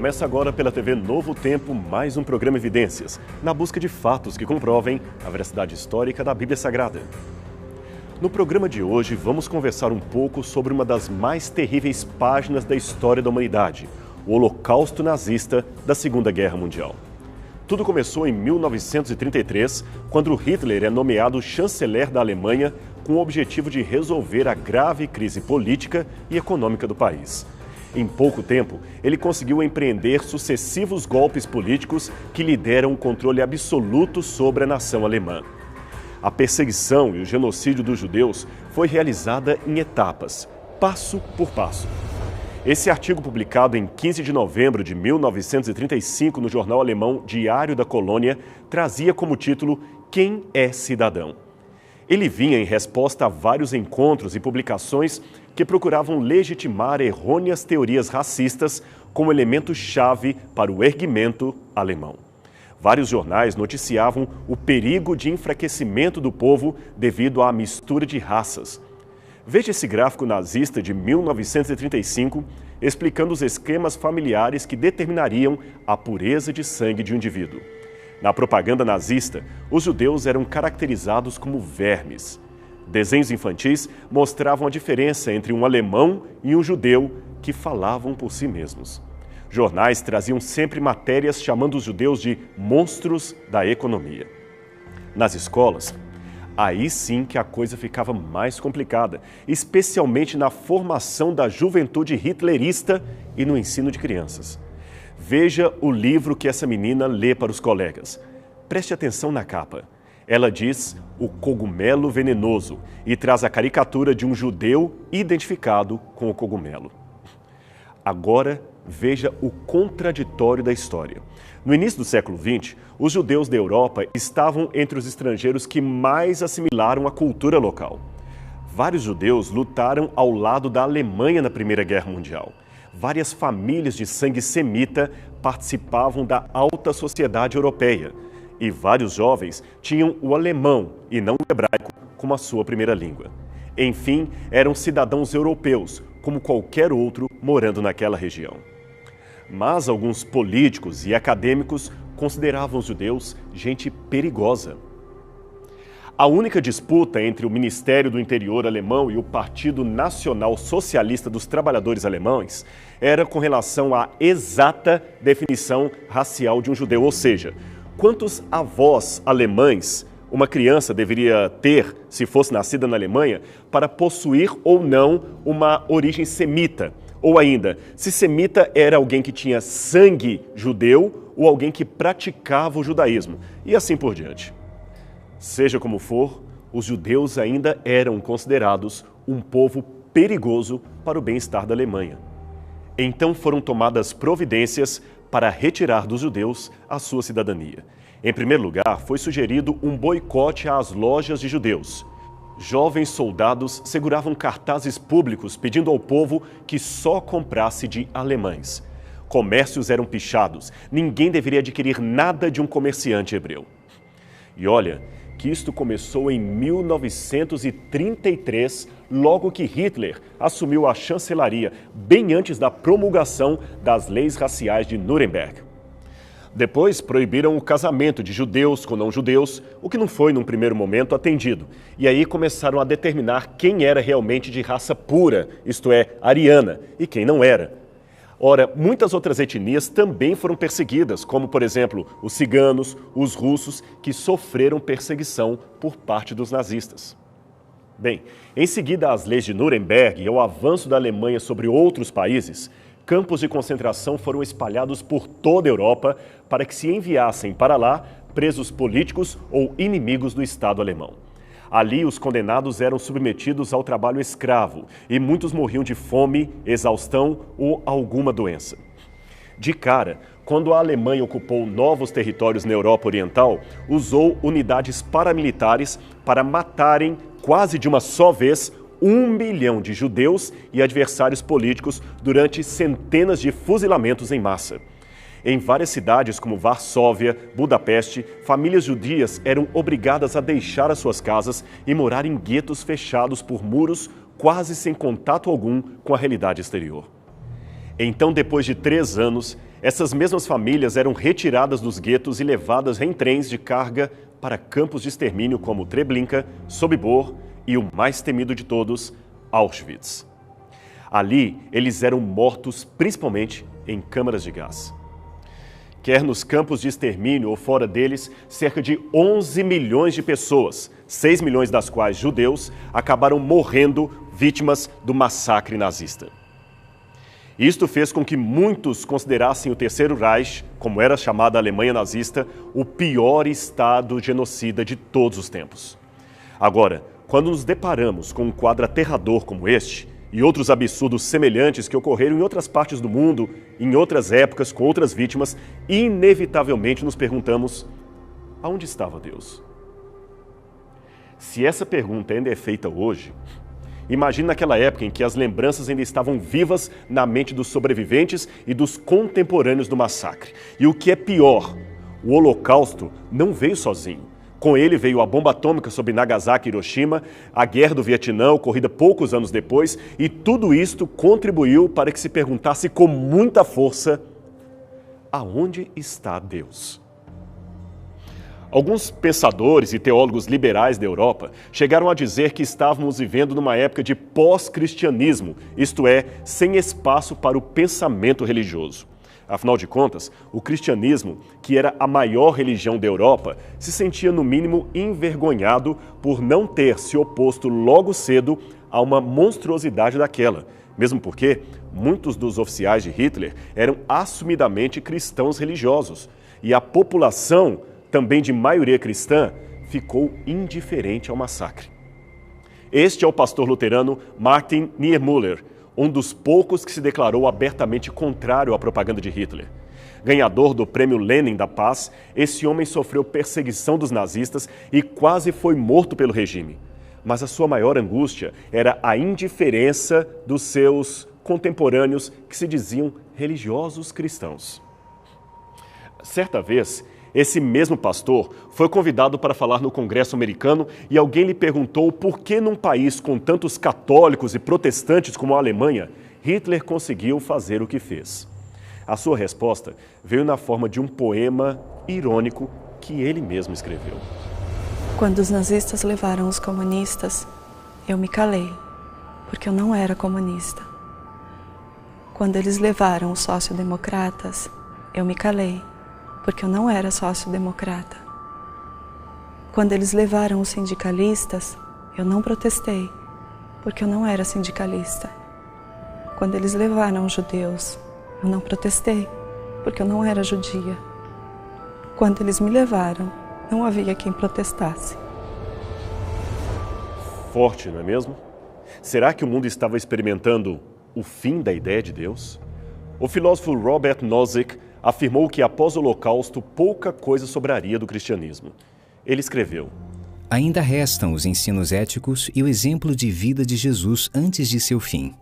Começa agora pela TV Novo Tempo mais um programa Evidências, na busca de fatos que comprovem a veracidade histórica da Bíblia Sagrada. No programa de hoje, vamos conversar um pouco sobre uma das mais terríveis páginas da história da humanidade, o Holocausto nazista da Segunda Guerra Mundial. Tudo começou em 1933, quando Hitler é nomeado chanceler da Alemanha com o objetivo de resolver a grave crise política e econômica do país. Em pouco tempo, ele conseguiu empreender sucessivos golpes políticos que lhe deram um controle absoluto sobre a nação alemã. A perseguição e o genocídio dos judeus foi realizada em etapas, passo por passo. Esse artigo, publicado em 15 de novembro de 1935 no jornal alemão Diário da Colônia, trazia como título "Quem é cidadão?". Ele vinha em resposta a vários encontros e publicações que procuravam legitimar errôneas teorias racistas como elemento-chave para o erguimento alemão. Vários jornais noticiavam o perigo de enfraquecimento do povo devido à mistura de raças. Veja esse gráfico nazista de 1935, explicando os esquemas familiares que determinariam a pureza de sangue de um indivíduo. Na propaganda nazista, os judeus eram caracterizados como vermes. Desenhos infantis mostravam a diferença entre um alemão e um judeu que falavam por si mesmos. Jornais traziam sempre matérias chamando os judeus de monstros da economia. Nas escolas, aí sim que a coisa ficava mais complicada, especialmente na formação da juventude hitlerista e no ensino de crianças. Veja o livro que essa menina lê para os colegas. Preste atenção na capa. Ela diz "O cogumelo venenoso" e traz a caricatura de um judeu identificado com o cogumelo. Agora, veja o contraditório da história. No início do século XX, os judeus da Europa estavam entre os estrangeiros que mais assimilaram a cultura local. Vários judeus lutaram ao lado da Alemanha na Primeira Guerra Mundial. Várias famílias de sangue semita participavam da alta sociedade europeia. E vários jovens tinham o alemão e não o hebraico como a sua primeira língua. Enfim, eram cidadãos europeus, como qualquer outro morando naquela região. Mas alguns políticos e acadêmicos consideravam os judeus gente perigosa. A única disputa entre o Ministério do Interior alemão e o Partido Nacional Socialista dos Trabalhadores Alemães era com relação à exata definição racial de um judeu, ou seja, quantos avós alemães uma criança deveria ter, se fosse nascida na Alemanha, para possuir ou não uma origem semita. Ou ainda, se semita era alguém que tinha sangue judeu ou alguém que praticava o judaísmo, e assim por diante. Seja como for, os judeus ainda eram considerados um povo perigoso para o bem-estar da Alemanha. Então foram tomadas providências para retirar dos judeus a sua cidadania. Em primeiro lugar, foi sugerido um boicote às lojas de judeus. Jovens soldados seguravam cartazes públicos pedindo ao povo que só comprasse de alemães. Comércios eram pichados, ninguém deveria adquirir nada de um comerciante hebreu. E olha que isto começou em 1933, logo que Hitler assumiu a chancelaria, bem antes da promulgação das leis raciais de Nuremberg. Depois proibiram o casamento de judeus com não-judeus, o que não foi, num primeiro momento, atendido. E aí começaram a determinar quem era realmente de raça pura, isto é, ariana, e quem não era. Ora, muitas outras etnias também foram perseguidas, como, por exemplo, os ciganos, os russos, que sofreram perseguição por parte dos nazistas. Bem, em seguida às leis de Nuremberg e ao avanço da Alemanha sobre outros países, campos de concentração foram espalhados por toda a Europa para que se enviassem para lá presos políticos ou inimigos do Estado alemão. Ali, os condenados eram submetidos ao trabalho escravo e muitos morriam de fome, exaustão ou alguma doença. De cara, quando a Alemanha ocupou novos territórios na Europa Oriental, usou unidades paramilitares para matarem, quase de uma só vez, 1 milhão de judeus e adversários políticos durante centenas de fuzilamentos em massa. Em várias cidades como Varsóvia, Budapeste, famílias judias eram obrigadas a deixar as suas casas e morar em guetos fechados por muros, quase sem contato algum com a realidade exterior. Então, depois de 3 anos, Essas mesmas famílias eram retiradas dos guetos e levadas em trens de carga para campos de extermínio como Treblinka, Sobibor e o mais temido de todos, Auschwitz. Ali, eles eram mortos principalmente em câmaras de gás. Quer nos campos de extermínio ou fora deles, cerca de 11 milhões de pessoas, 6 milhões das quais judeus, acabaram morrendo vítimas do massacre nazista. Isto fez com que muitos considerassem o Terceiro Reich, como era chamada a Alemanha nazista, o pior estado genocida de todos os tempos. Agora, quando nos deparamos com um quadro aterrador como este, e outros absurdos semelhantes que ocorreram em outras partes do mundo, em outras épocas, com outras vítimas, inevitavelmente nos perguntamos: aonde estava Deus? Se essa pergunta ainda é feita hoje, imagine naquela época em que as lembranças ainda estavam vivas na mente dos sobreviventes e dos contemporâneos do massacre. E o que é pior, o Holocausto não veio sozinho. Com ele veio a bomba atômica sobre Nagasaki e Hiroshima, a Guerra do Vietnã, ocorrida poucos anos depois, e tudo isto contribuiu para que se perguntasse com muita força: aonde está Deus? Alguns pensadores e teólogos liberais da Europa chegaram a dizer que estávamos vivendo numa época de pós-cristianismo, isto é, sem espaço para o pensamento religioso. Afinal de contas, o cristianismo, que era a maior religião da Europa, se sentia no mínimo envergonhado por não ter se oposto logo cedo a uma monstruosidade daquela, mesmo porque muitos dos oficiais de Hitler eram assumidamente cristãos religiosos e a população, também de maioria cristã, ficou indiferente ao massacre. Este é o pastor luterano Martin Niemöller, um dos poucos que se declarou abertamente contrário à propaganda de Hitler. Ganhador do Prêmio Lenin da Paz, esse homem sofreu perseguição dos nazistas e quase foi morto pelo regime. Mas a sua maior angústia era a indiferença dos seus contemporâneos que se diziam religiosos cristãos. Certa vez, esse mesmo pastor foi convidado para falar no Congresso americano e alguém lhe perguntou por que num país com tantos católicos e protestantes como a Alemanha, Hitler conseguiu fazer o que fez. A sua resposta veio na forma de um poema irônico que ele mesmo escreveu. Quando os nazistas levaram os comunistas, eu me calei, porque eu não era comunista. Quando eles levaram os social-democratas, eu me calei, porque eu não era sócio-democrata. Quando eles levaram os sindicalistas, eu não protestei, porque eu não era sindicalista. Quando eles levaram os judeus, eu não protestei, porque eu não era judia. Quando eles me levaram, não havia quem protestasse. Forte, não é mesmo? Será que o mundo estava experimentando o fim da ideia de Deus? O filósofo Robert Nozick afirmou que após o Holocausto pouca coisa sobraria do cristianismo. Ele escreveu: ainda restam os ensinos éticos e o exemplo de vida de Jesus antes de seu fim.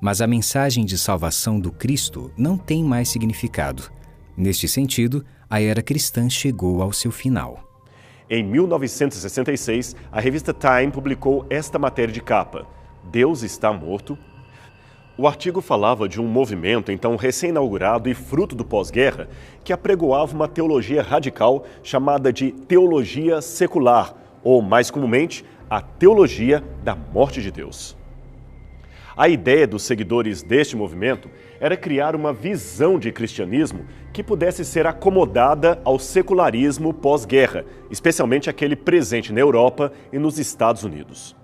Mas a mensagem de salvação do Cristo não tem mais significado. Neste sentido, a era cristã chegou ao seu final. Em 1966, a revista Time publicou esta matéria de capa: Deus está morto? O artigo falava de um movimento, então recém-inaugurado e fruto do pós-guerra, que apregoava uma teologia radical chamada de teologia secular, ou, mais comumente, a teologia da morte de Deus. A ideia dos seguidores deste movimento era criar uma visão de cristianismo que pudesse ser acomodada ao secularismo pós-guerra, especialmente aquele presente na Europa e nos Estados Unidos.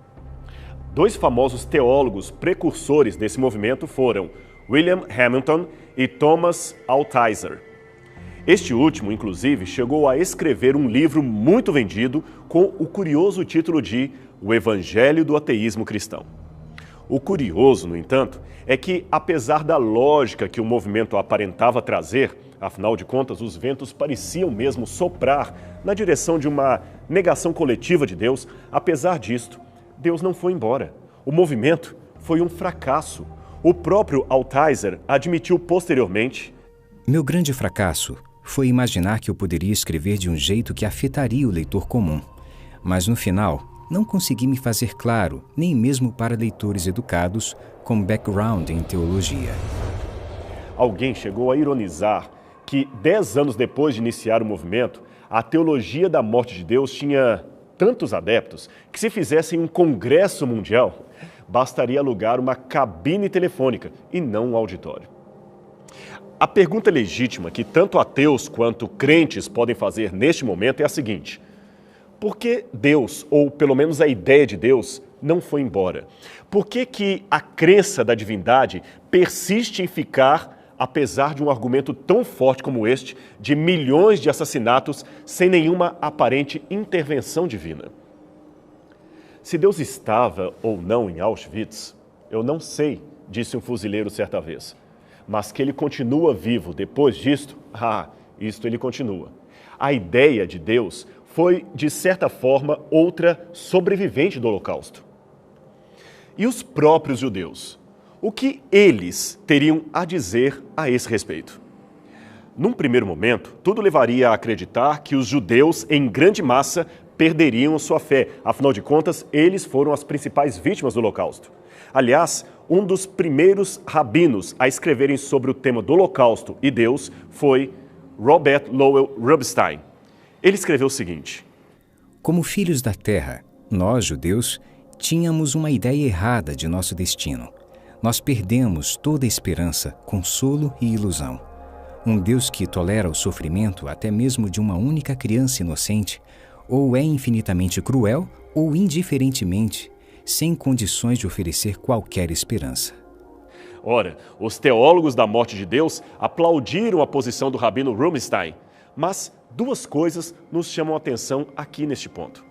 Dois famosos teólogos precursores desse movimento foram William Hamilton e Thomas Altizer. Este último, inclusive, chegou a escrever um livro muito vendido com o curioso título de O Evangelho do Ateísmo Cristão. O curioso, no entanto, é que, apesar da lógica que o movimento aparentava trazer, afinal de contas, os ventos pareciam mesmo soprar na direção de uma negação coletiva de Deus, apesar disto, Deus não foi embora. O movimento foi um fracasso. O próprio Altizer admitiu posteriormente: meu grande fracasso foi imaginar que eu poderia escrever de um jeito que afetaria o leitor comum. Mas no final, não consegui me fazer claro, nem mesmo para leitores educados com background em teologia. Alguém chegou a ironizar que 10 anos depois de iniciar o movimento, a teologia da morte de Deus tinha tantos adeptos que, se fizessem um congresso mundial, bastaria alugar uma cabine telefônica e não um auditório. A pergunta legítima que tanto ateus quanto crentes podem fazer neste momento é a seguinte: por que Deus, ou pelo menos a ideia de Deus, não foi embora? Por que a crença da divindade persiste em ficar, apesar de um argumento tão forte como este, de milhões de assassinatos sem nenhuma aparente intervenção divina? Se Deus estava ou não em Auschwitz, eu não sei, disse um fuzileiro certa vez. Mas que ele continua vivo depois disto, isto ele continua. A ideia de Deus foi, de certa forma, outra sobrevivente do Holocausto. E os próprios judeus? O que eles teriam a dizer a esse respeito? Num primeiro momento, tudo levaria a acreditar que os judeus, em grande massa, perderiam sua fé. Afinal de contas, eles foram as principais vítimas do Holocausto. Aliás, um dos primeiros rabinos a escreverem sobre o tema do Holocausto e Deus foi Robert Lowell Rubinstein. Ele escreveu o seguinte: como filhos da terra, nós, judeus, tínhamos uma ideia errada de nosso destino. Nós perdemos toda esperança, consolo e ilusão. Um Deus que tolera o sofrimento até mesmo de uma única criança inocente, ou é infinitamente cruel, ou indiferentemente, sem condições de oferecer qualquer esperança. Ora, os teólogos da morte de Deus aplaudiram a posição do rabino Rubinstein, mas duas coisas nos chamam a atenção aqui neste ponto.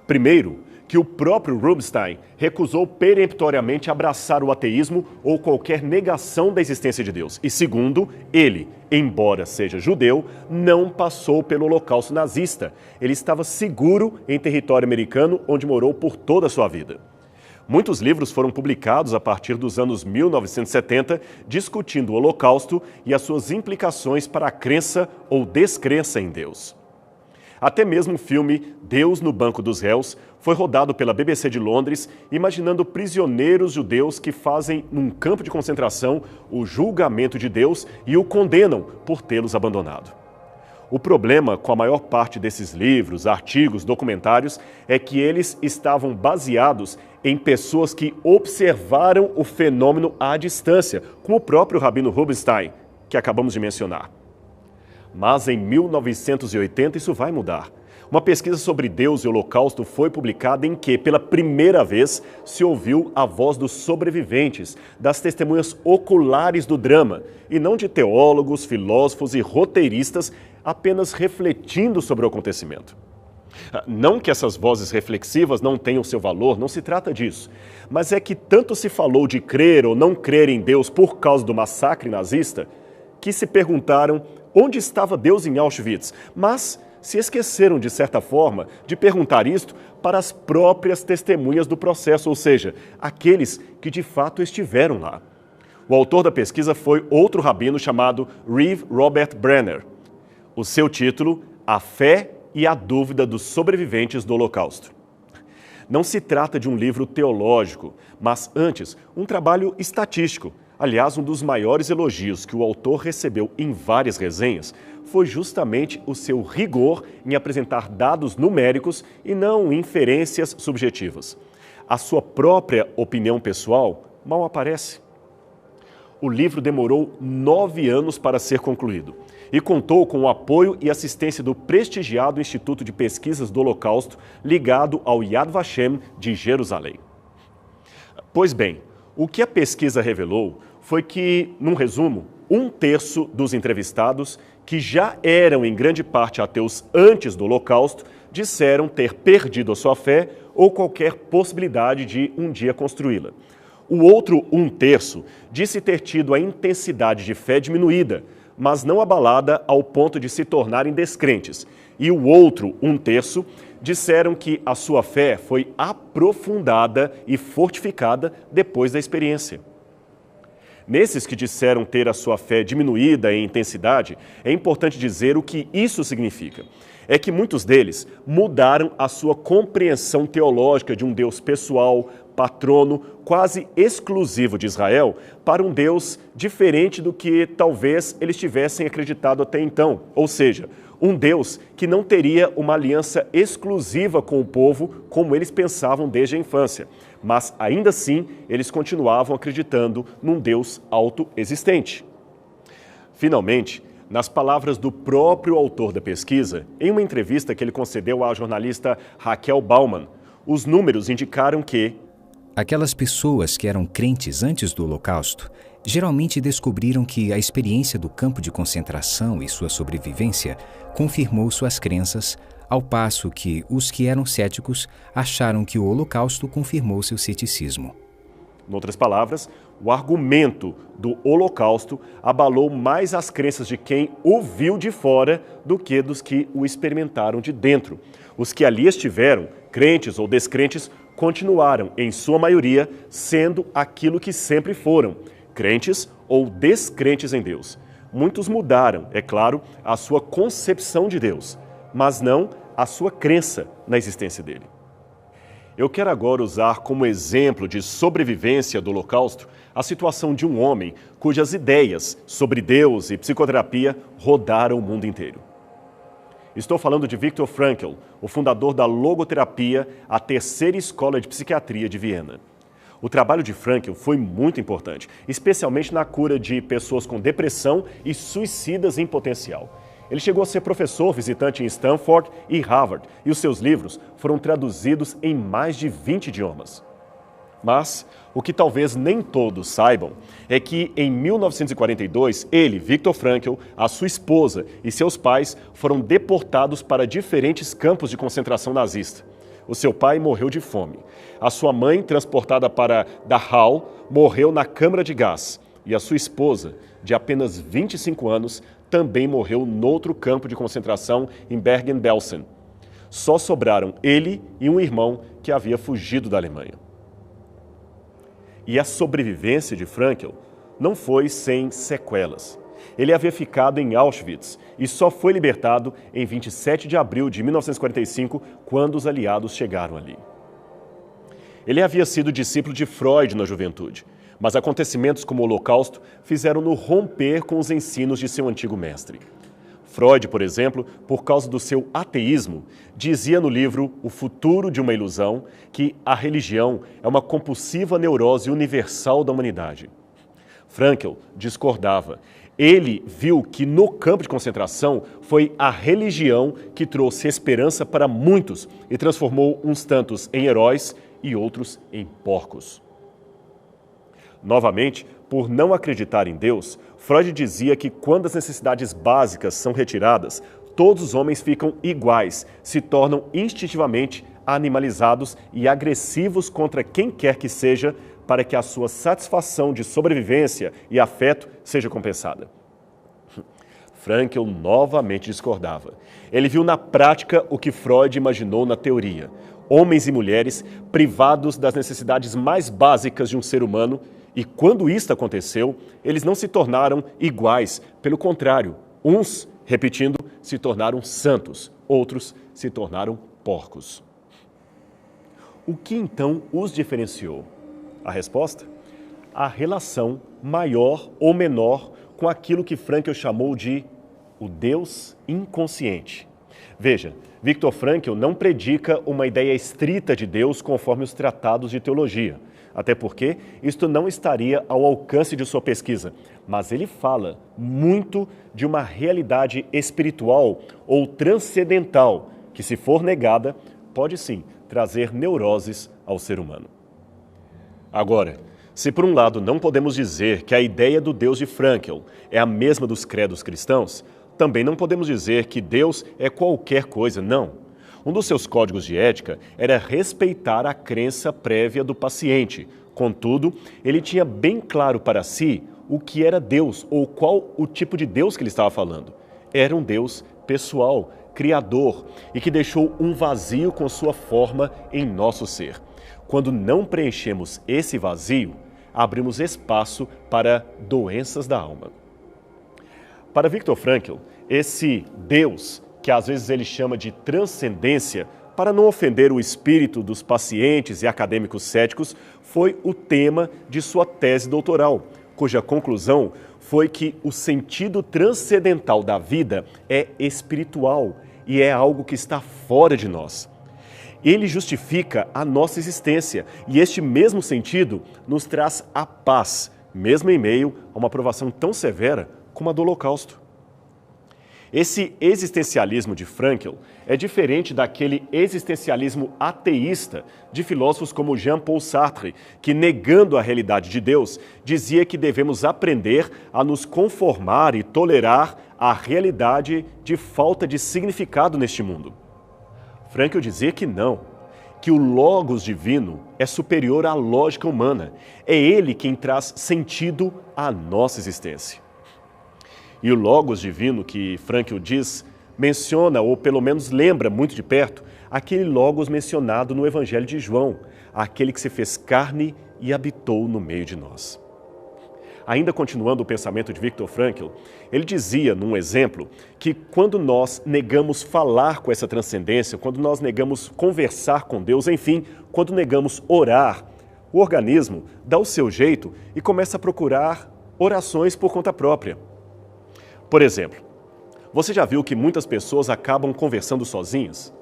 Primeiro, que o próprio Rubinstein recusou peremptoriamente abraçar o ateísmo ou qualquer negação da existência de Deus. E segundo, ele, embora seja judeu, não passou pelo Holocausto nazista. Ele estava seguro em território americano, onde morou por toda a sua vida. Muitos livros foram publicados a partir dos anos 1970, discutindo o Holocausto e as suas implicações para a crença ou descrença em Deus. Até mesmo o filme Deus no Banco dos Réus foi rodado pela BBC de Londres, imaginando prisioneiros judeus que fazem, num campo de concentração, o julgamento de Deus e o condenam por tê-los abandonado. O problema com a maior parte desses livros, artigos, documentários é que eles estavam baseados em pessoas que observaram o fenômeno à distância, como o próprio rabino Rubinstein, que acabamos de mencionar. Mas em 1980 isso vai mudar. Uma pesquisa sobre Deus e o Holocausto foi publicada em que, pela primeira vez, se ouviu a voz dos sobreviventes, das testemunhas oculares do drama, e não de teólogos, filósofos e roteiristas apenas refletindo sobre o acontecimento. Não que essas vozes reflexivas não tenham seu valor, não se trata disso. Mas é que tanto se falou de crer ou não crer em Deus por causa do massacre nazista, que se perguntaram onde estava Deus em Auschwitz, mas se esqueceram, de certa forma, de perguntar isto para as próprias testemunhas do processo, ou seja, aqueles que de fato estiveram lá. O autor da pesquisa foi outro rabino chamado Rev. Robert Brenner. O seu título, A Fé e a Dúvida dos Sobreviventes do Holocausto. Não se trata de um livro teológico, mas antes, um trabalho estatístico. Aliás, um dos maiores elogios que o autor recebeu em várias resenhas foi justamente o seu rigor em apresentar dados numéricos e não inferências subjetivas. A sua própria opinião pessoal mal aparece. O livro demorou 9 anos para ser concluído e contou com o apoio e assistência do prestigiado Instituto de Pesquisas do Holocausto ligado ao Yad Vashem de Jerusalém. Pois bem, o que a pesquisa revelou foi que, num resumo, 1/3 dos entrevistados, que já eram em grande parte ateus antes do Holocausto, disseram ter perdido a sua fé ou qualquer possibilidade de um dia construí-la. O outro 1/3 disse ter tido a intensidade de fé diminuída, mas não abalada ao ponto de se tornarem descrentes. E o outro 1/3 disseram que a sua fé foi aprofundada e fortificada depois da experiência. Nesses que disseram ter a sua fé diminuída em intensidade, é importante dizer o que isso significa. É que muitos deles mudaram a sua compreensão teológica de um Deus pessoal, patrono quase exclusivo de Israel, para um Deus diferente do que talvez eles tivessem acreditado até então. Ou seja, um Deus que não teria uma aliança exclusiva com o povo, como eles pensavam desde a infância. Mas, ainda assim, eles continuavam acreditando num Deus autoexistente. Finalmente, nas palavras do próprio autor da pesquisa, em uma entrevista que ele concedeu à jornalista Raquel Bauman, os números indicaram que aquelas pessoas que eram crentes antes do Holocausto geralmente descobriram que a experiência do campo de concentração e sua sobrevivência confirmou suas crenças, ao passo que os que eram céticos acharam que o Holocausto confirmou seu ceticismo. Em outras palavras, o argumento do Holocausto abalou mais as crenças de quem o viu de fora do que dos que o experimentaram de dentro. Os que ali estiveram, crentes ou descrentes, continuaram, em sua maioria, sendo aquilo que sempre foram, crentes ou descrentes em Deus. Muitos mudaram, é claro, a sua concepção de Deus, mas não a sua crença na existência dele. Eu quero agora usar como exemplo de sobrevivência do Holocausto a situação de um homem cujas ideias sobre Deus e psicoterapia rodaram o mundo inteiro. Estou falando de Viktor Frankl, o fundador da logoterapia, a terceira escola de psiquiatria de Viena. O trabalho de Frankl foi muito importante, especialmente na cura de pessoas com depressão e suicidas em potencial. Ele chegou a ser professor visitante em Stanford e Harvard, e os seus livros foram traduzidos em mais de 20 idiomas. Mas o que talvez nem todos saibam é que em 1942, ele, Viktor Frankl, a sua esposa e seus pais foram deportados para diferentes campos de concentração nazista. O seu pai morreu de fome. A sua mãe, transportada para Dachau, morreu na câmara de gás. E a sua esposa, de apenas 25 anos, também morreu noutro campo de concentração em Bergen-Belsen. Só sobraram ele e um irmão que havia fugido da Alemanha. E a sobrevivência de Frankl não foi sem sequelas. Ele havia ficado em Auschwitz e só foi libertado em 27 de abril de 1945, quando os aliados chegaram ali. Ele havia sido discípulo de Freud na juventude, mas acontecimentos como o Holocausto fizeram-no romper com os ensinos de seu antigo mestre. Freud, por exemplo, por causa do seu ateísmo, dizia no livro O Futuro de uma Ilusão que a religião é uma compulsiva neurose universal da humanidade. Frankl discordava. Ele viu que no campo de concentração foi a religião que trouxe esperança para muitos e transformou uns tantos em heróis e outros em porcos. Novamente, por não acreditar em Deus, Freud dizia que quando as necessidades básicas são retiradas, todos os homens ficam iguais, se tornam instintivamente animalizados e agressivos contra quem quer que seja, para que a sua satisfação de sobrevivência e afeto seja compensada. Frankl novamente discordava. Ele viu na prática o que Freud imaginou na teoria. Homens e mulheres privados das necessidades mais básicas de um ser humano, e quando isto aconteceu, eles não se tornaram iguais. Pelo contrário, uns, repetindo, se tornaram santos, outros se tornaram porcos. O que então os diferenciou? A resposta? A relação maior ou menor com aquilo que Frankl chamou de o Deus inconsciente. Veja, Viktor Frankl não predica uma ideia estrita de Deus conforme os tratados de teologia, até porque isto não estaria ao alcance de sua pesquisa, mas ele fala muito de uma realidade espiritual ou transcendental que, se for negada, pode sim trazer neuroses ao ser humano. Agora, se por um lado não podemos dizer que a ideia do Deus de Frankl é a mesma dos credos cristãos, também não podemos dizer que Deus é qualquer coisa, não. Um dos seus códigos de ética era respeitar a crença prévia do paciente. Contudo, ele tinha bem claro para si o que era Deus ou qual o tipo de Deus que ele estava falando. Era um Deus pessoal, criador e que deixou um vazio com sua forma em nosso ser. Quando não preenchemos esse vazio, abrimos espaço para doenças da alma. Para Viktor Frankl, esse Deus, que às vezes ele chama de transcendência, para não ofender o espírito dos pacientes e acadêmicos céticos, foi o tema de sua tese doutoral, cuja conclusão foi que o sentido transcendental da vida é espiritual e é algo que está fora de nós. Ele justifica a nossa existência e este mesmo sentido nos traz a paz, mesmo em meio a uma provação tão severa como a do Holocausto. Esse existencialismo de Frankl é diferente daquele existencialismo ateísta de filósofos como Jean-Paul Sartre, que, negando a realidade de Deus, dizia que devemos aprender a nos conformar e tolerar a realidade de falta de significado neste mundo. Frankl dizia que não, que o Logos divino é superior à lógica humana. É ele quem traz sentido à nossa existência. E o Logos divino que Frankl diz, menciona, ou pelo menos lembra muito de perto, aquele Logos mencionado no Evangelho de João, aquele que se fez carne e habitou no meio de nós. Ainda continuando o pensamento de Viktor Frankl, ele dizia, num exemplo, que quando nós negamos falar com essa transcendência, quando nós negamos conversar com Deus, enfim, quando negamos orar, o organismo dá o seu jeito e começa a procurar orações por conta própria. Por exemplo, você já viu que muitas pessoas acabam conversando sozinhas?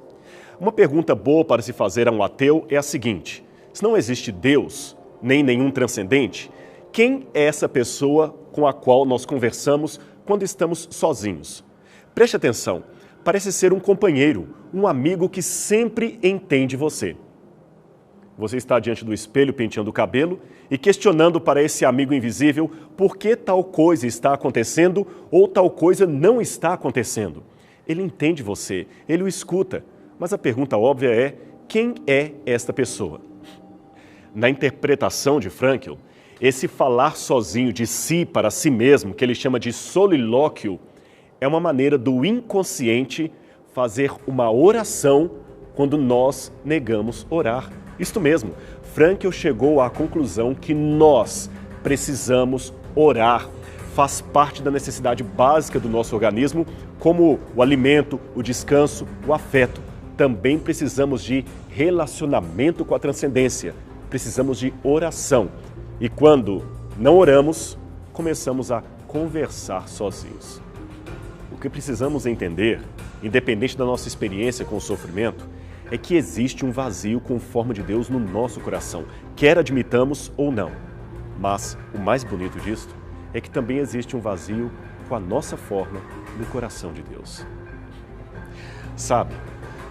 Uma pergunta boa para se fazer a um ateu é a seguinte: se não existe Deus, nem nenhum transcendente, quem é essa pessoa com a qual nós conversamos quando estamos sozinhos? Preste atenção, parece ser um companheiro, um amigo que sempre entende você. Você está diante do espelho penteando o cabelo e questionando para esse amigo invisível por que tal coisa está acontecendo ou tal coisa não está acontecendo. Ele entende você, ele o escuta, mas a pergunta óbvia é: quem é esta pessoa? Na interpretação de Frankl, esse falar sozinho de si para si mesmo, que ele chama de solilóquio, é uma maneira do inconsciente fazer uma oração quando nós negamos orar. Isto mesmo, Frankl chegou à conclusão que nós precisamos orar. Faz parte da necessidade básica do nosso organismo, como o alimento, o descanso, o afeto. Também precisamos de relacionamento com a transcendência. Precisamos de oração. E quando não oramos, começamos a conversar sozinhos. O que precisamos entender, independente da nossa experiência com o sofrimento, é que existe um vazio com forma de Deus no nosso coração, quer admitamos ou não. Mas o mais bonito disto é que também existe um vazio com a nossa forma no coração de Deus. Sabe,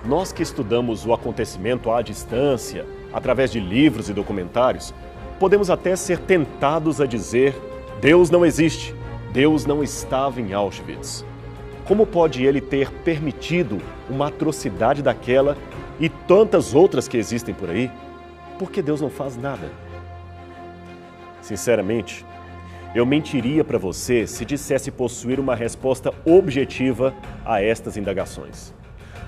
nós que estudamos o acontecimento à distância, através de livros e documentários, podemos até ser tentados a dizer: Deus não existe, Deus não estava em Auschwitz. Como pode ele ter permitido uma atrocidade daquela e tantas outras que existem por aí? Por que Deus não faz nada? Sinceramente, eu mentiria para você se dissesse possuir uma resposta objetiva a estas indagações.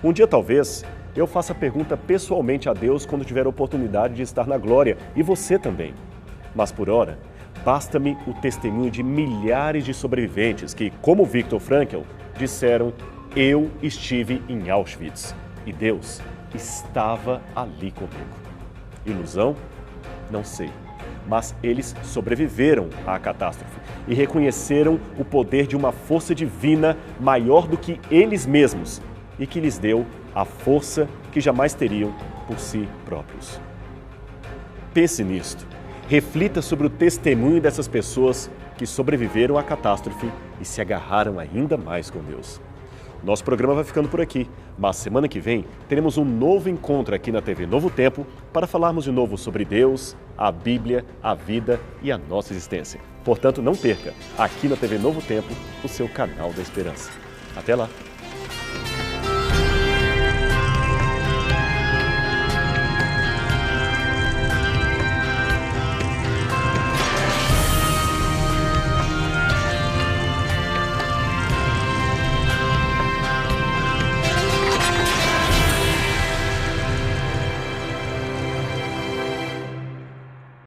Um dia, talvez, eu faça a pergunta pessoalmente a Deus quando tiver a oportunidade de estar na glória, e você também. Mas, por ora, basta-me o testemunho de milhares de sobreviventes que, como Viktor Frankl, disseram: eu estive em Auschwitz e Deus estava ali comigo. Ilusão? Não sei. Mas eles sobreviveram à catástrofe e reconheceram o poder de uma força divina maior do que eles mesmos e que lhes deu a força que jamais teriam por si próprios. Pense nisto. Reflita sobre o testemunho dessas pessoas que sobreviveram à catástrofe e se agarraram ainda mais com Deus. Nosso programa vai ficando por aqui, mas semana que vem teremos um novo encontro aqui na TV Novo Tempo para falarmos de novo sobre Deus, a Bíblia, a vida e a nossa existência. Portanto, não perca, aqui na TV Novo Tempo, o seu canal da esperança. Até lá!